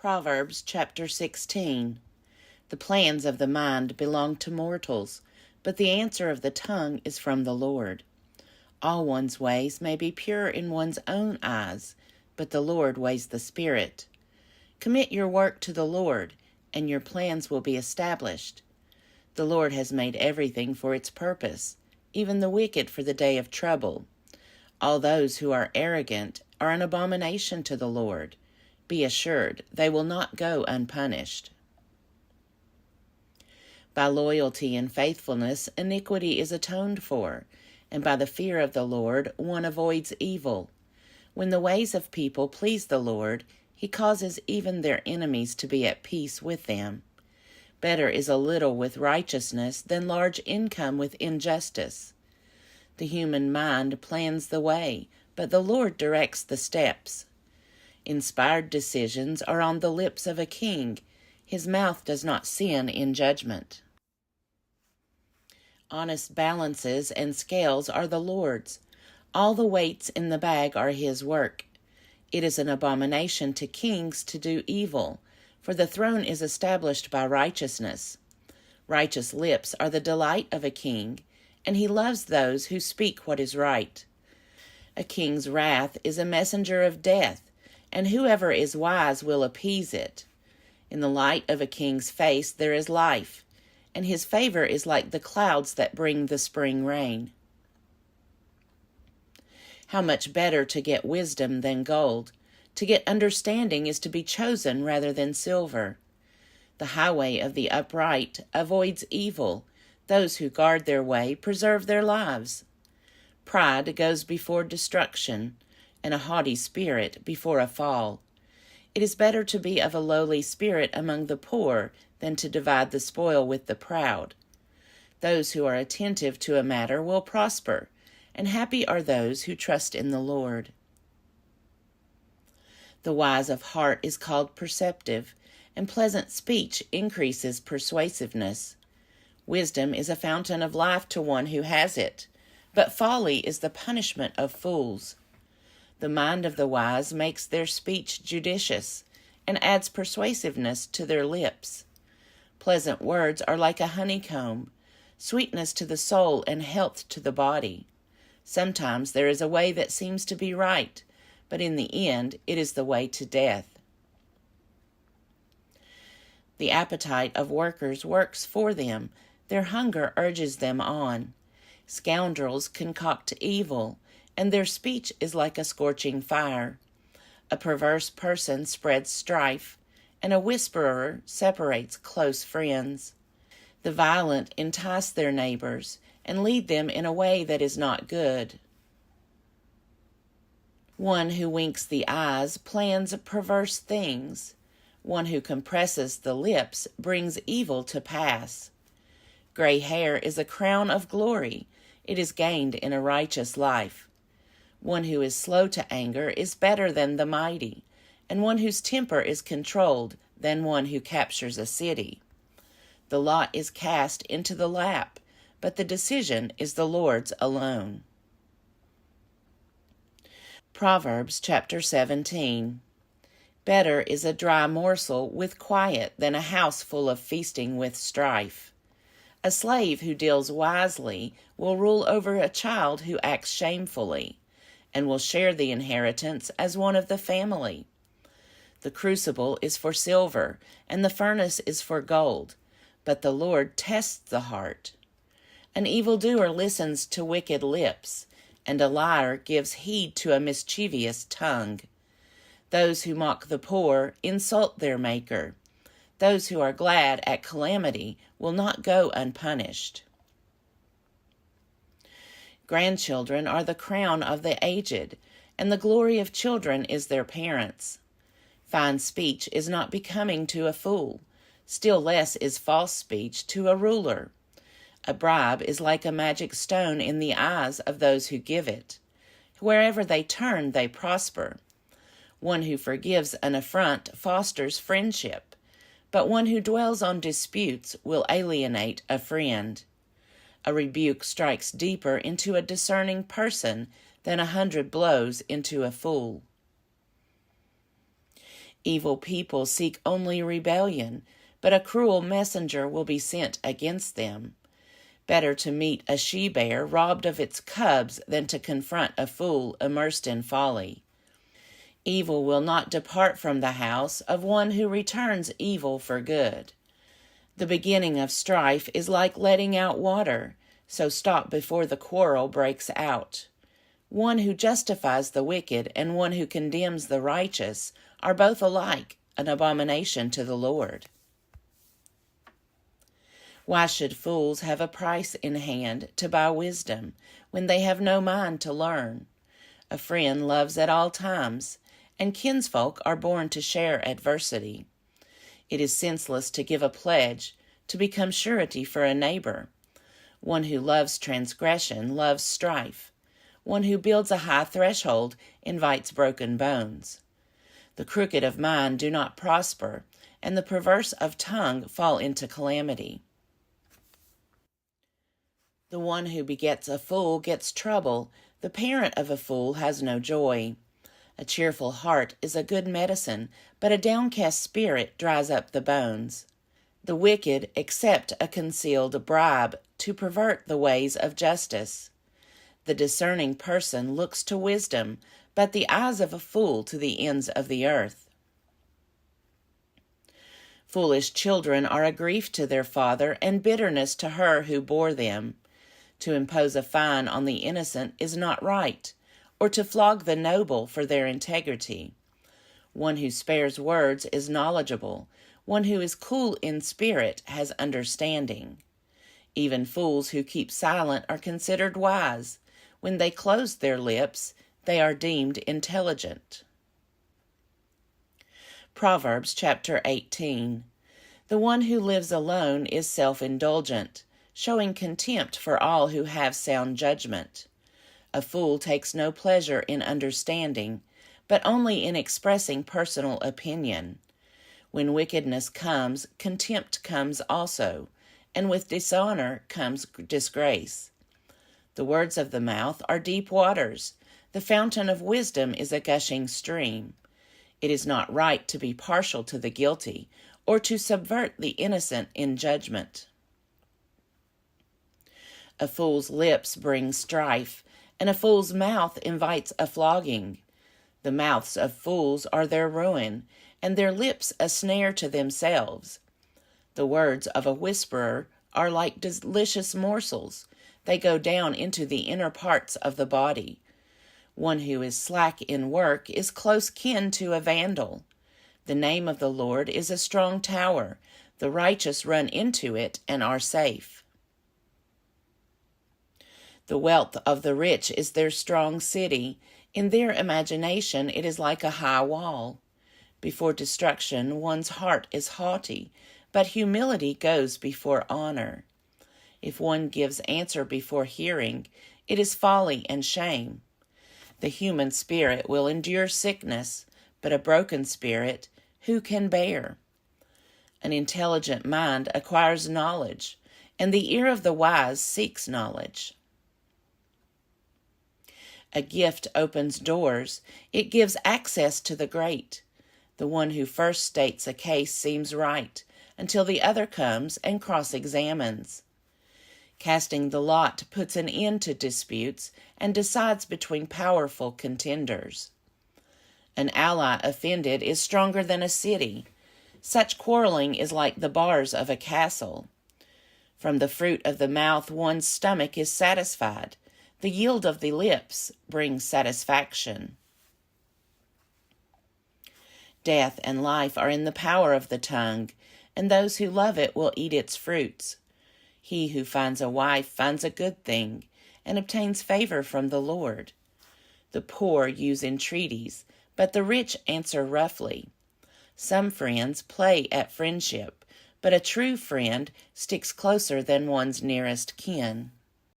Proverbs chapter 16. The plans of the mind belong to mortals, but the answer of the tongue is from the Lord. All one's ways may be pure in one's own eyes, but the Lord weighs the spirit. Commit your work to the Lord, and your plans will be established. The Lord has made everything for its purpose, even the wicked for the day of trouble. All those who are arrogant are an abomination to the Lord. Be assured, they will not go unpunished. By loyalty and faithfulness, iniquity is atoned for, and by the fear of the Lord, one avoids evil. When the ways of people please the Lord, he causes even their enemies to be at peace with them. Better is a little with righteousness than large income with injustice. The human mind plans the way, but the Lord directs the steps. Inspired decisions are on the lips of a king. His mouth does not sin in judgment. Honest balances and scales are the Lord's. All the weights in the bag are his work. It is an abomination to kings to do evil, for the throne is established by righteousness. Righteous lips are the delight of a king, and he loves those who speak what is right. A king's wrath is a messenger of death, and whoever is wise will appease it. In the light of a king's face there is life, and his favor is like the clouds that bring the spring rain. How much better to get wisdom than gold! To get understanding is to be chosen rather than silver. The highway of the upright avoids evil. Those who guard their way preserve their lives. Pride goes before destruction, and a haughty spirit before a fall. It is better to be of a lowly spirit among the poor than to divide the spoil with the proud. Those who are attentive to a matter will prosper, and happy are those who trust in the Lord. The wise of heart is called perceptive, and pleasant speech increases persuasiveness. Wisdom is a fountain of life to one who has it, but folly is the punishment of fools. The mind of the wise makes their speech judicious, and adds persuasiveness to their lips. Pleasant words are like a honeycomb, sweetness to the soul and health to the body. Sometimes there is a way that seems to be right, but in the end it is the way to death. The appetite of workers works for them. Their hunger urges them on. Scoundrels concoct evil, and their speech is like a scorching fire. A perverse person spreads strife, and a whisperer separates close friends. The violent entice their neighbors, and lead them in a way that is not good. One who winks the eyes plans perverse things. One who compresses the lips brings evil to pass. Gray hair is a crown of glory. It is gained in a righteous life. One who is slow to anger is better than the mighty, and one whose temper is controlled than one who captures a city. The lot is cast into the lap, but the decision is the Lord's alone. Proverbs chapter 17. Better is a dry morsel with quiet than a house full of feasting with strife. A slave who deals wisely will rule over a child who acts shamefully, and will share the inheritance as one of the family. The crucible is for silver, and the furnace is for gold, but the Lord tests the heart. An evildoer listens to wicked lips, and a liar gives heed to a mischievous tongue. Those who mock the poor insult their Maker. Those who are glad at calamity will not go unpunished. Grandchildren are the crown of the aged, and the glory of children is their parents. Fine speech is not becoming to a fool, still less is false speech to a ruler. A bribe is like a magic stone in the eyes of those who give it. Wherever they turn, they prosper. One who forgives an affront fosters friendship, but one who dwells on disputes will alienate a friend. A rebuke strikes deeper into a discerning person than 100 blows into a fool. Evil people seek only rebellion, but a cruel messenger will be sent against them. Better to meet a she-bear robbed of its cubs than to confront a fool immersed in folly. Evil will not depart from the house of one who returns evil for good. The beginning of strife is like letting out water, so stop before the quarrel breaks out. One who justifies the wicked and one who condemns the righteous are both alike an abomination to the Lord. Why should fools have a price in hand to buy wisdom when they have no mind to learn? A friend loves at all times, and kinsfolk are born to share adversity. It is senseless to give a pledge, to become surety for a neighbor. One who loves transgression loves strife. One who builds a high threshold invites broken bones. The crooked of mind do not prosper, and the perverse of tongue fall into calamity. The one who begets a fool gets trouble. The parent of a fool has no joy. A cheerful heart is a good medicine, but a downcast spirit dries up the bones. The wicked accept a concealed bribe to pervert the ways of justice. The discerning person looks to wisdom, but the eyes of a fool to the ends of the earth. Foolish children are a grief to their father and bitterness to her who bore them. To impose a fine on the innocent is not right, or to flog the noble for their integrity. One who spares words is knowledgeable. One who is cool in spirit has understanding. Even fools who keep silent are considered wise. When they close their lips, they are deemed intelligent. Proverbs chapter 18. The one who lives alone is self-indulgent, showing contempt for all who have sound judgment. A fool takes no pleasure in understanding, but only in expressing personal opinion. When wickedness comes, contempt comes also, and with dishonor comes disgrace. The words of the mouth are deep waters. The fountain of wisdom is a gushing stream. It is not right to be partial to the guilty, or to subvert the innocent in judgment. A fool's lips bring strife, and a fool's mouth invites a flogging. The mouths of fools are their ruin, and their lips a snare to themselves. The words of a whisperer are like delicious morsels. They go down into the inner parts of the body. One who is slack in work is close kin to a vandal. The name of the Lord is a strong tower. The righteous run into it and are safe. The wealth of the rich is their strong city. In their imagination it is like a high wall. Before destruction one's heart is haughty, but humility goes before honor. If one gives answer before hearing, it is folly and shame. The human spirit will endure sickness, but a broken spirit who can bear? An intelligent mind acquires knowledge, and the ear of the wise seeks knowledge. A gift opens doors. It gives access to the great. The one who first states a case seems right, until the other comes and cross-examines. Casting the lot puts an end to disputes and decides between powerful contenders. An ally offended is stronger than a city. Such quarreling is like the bars of a castle. From the fruit of the mouth one's stomach is satisfied. The yield of the lips brings satisfaction. Death and life are in the power of the tongue, and those who love it will eat its fruits. He who finds a wife finds a good thing, and obtains favor from the Lord. The poor use entreaties, but the rich answer roughly. Some friends play at friendship, but a true friend sticks closer than one's nearest kin.